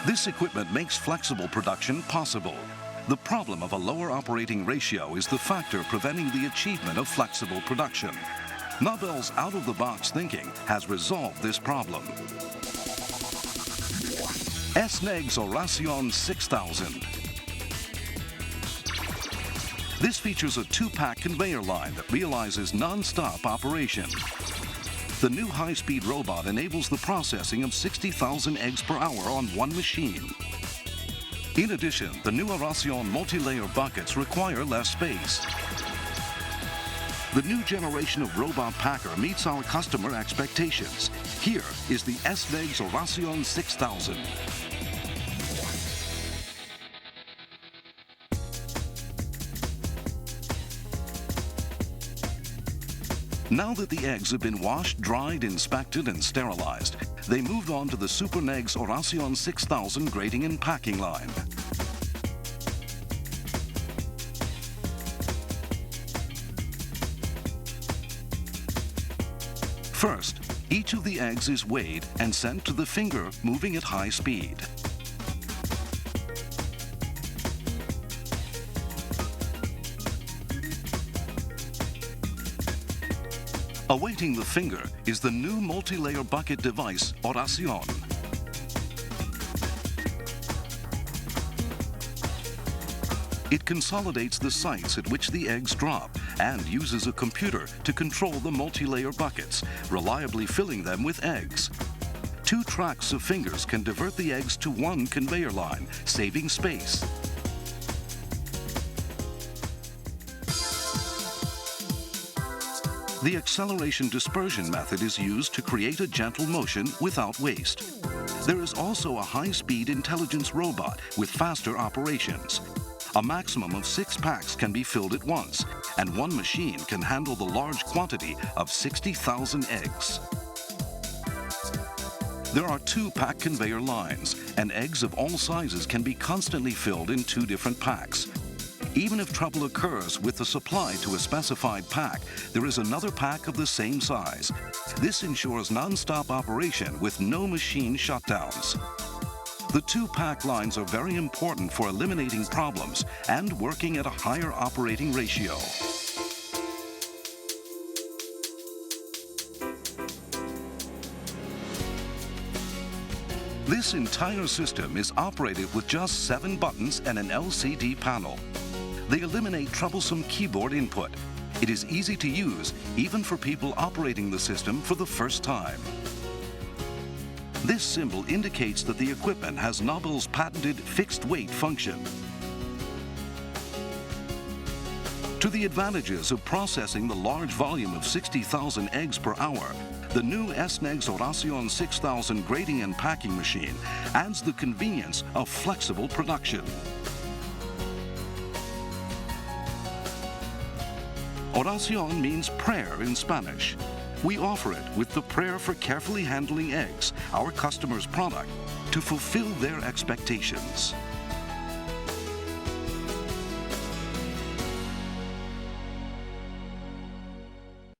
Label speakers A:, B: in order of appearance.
A: This equipment makes flexible production possible. The problem of a lower operating ratio is the factor preventing the achievement of flexible production. Nabel's out-of-the-box thinking has resolved this problem. NAEGS Oracion 6000. This features a 2-pack conveyor line that realizes non-stop operation. The new high-speed robot enables the processing of 60,000 eggs per hour on one machine. In addition, the new Oracion multi-layer buckets require less space. The new generation of robot packer meets our customer expectations. Here is the NAEGS Oracion 6000. Now that the eggs have been washed, dried, inspected, and sterilized, they moved on to the Super NAEGS Oracion 6000 grading and packing line. First, each of the eggs is weighed and sent to the finger moving at high speed. Awaiting the finger is the new multi-layer bucket device, Oracion. It consolidates the sites at which the eggs drop and uses a computer to control the multi-layer buckets, reliably filling them with eggs. 2 tracks of fingers can divert the eggs to one conveyor line, saving space. The acceleration dispersion method is used to create a gentle motion without waste. There is also a high-speed intelligence robot with faster operations. A maximum of 6 packs can be filled at once, and one machine can handle the large quantity of 60,000 eggs. There are 2-pack conveyor lines, and eggs of all sizes can be constantly filled in 2 different packs. Even if trouble occurs with the supply to a specified pack, there is another pack of the same size. This ensures non-stop operation with no machine shutdowns. The 2-pack lines are very important for eliminating problems and working at a higher operating ratio. This entire system is operated with just 7 buttons and an LCD panel. They eliminate troublesome keyboard input. It is easy to use, even for people operating the system for the first time. This symbol indicates that the equipment has Nabel's patented fixed weight function. To the advantages of processing the large volume of 60,000 eggs per hour, the new NAEGS Oracion 6000 grading and packing machine adds the convenience of flexible production. Oracion means prayer in Spanish. We offer it with the prayer for carefully handling eggs, our customers' product, to fulfill their expectations.